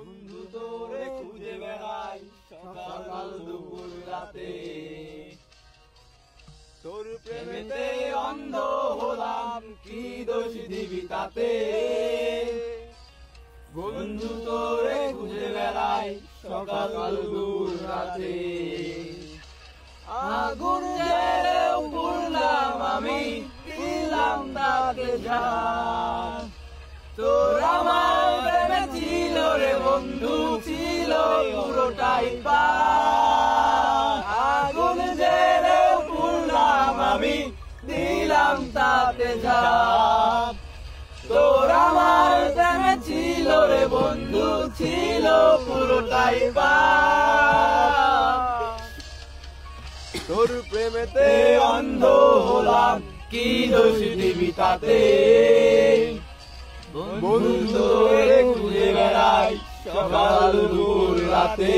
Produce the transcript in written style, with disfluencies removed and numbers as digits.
বন্ধু তোরে খুঁজে বেড়াই সকাল দুপুর রাতে, তোর প্রেমেতে অন্ধ হলাম কি দোষ দিবি তাতে। বন্ধু তোরে খুঁজে বেড়াই সকাল দুপুর রাতে, আগুন জেলেও পুড়লাম আমি, দিলাম তাকে ঝাঁপ। তোর আমার প্রেমে ছিল রে বন্ধু, ছিল পুরোটাই পাপ। আগুন জেলেও পুড়লাম আমি, দিলাম তাতে ঝাঁপ। তোর আমার প্রেমে ছিল রে বন্ধু, ছিল পুরোটাই পাপ। তোর প্রেমেতে অন্ধ হলাম কি দোষ দিবি তাতে। বন্ধু তোরে খুঁজে বেড়াই সকাল দুপুর রাতে।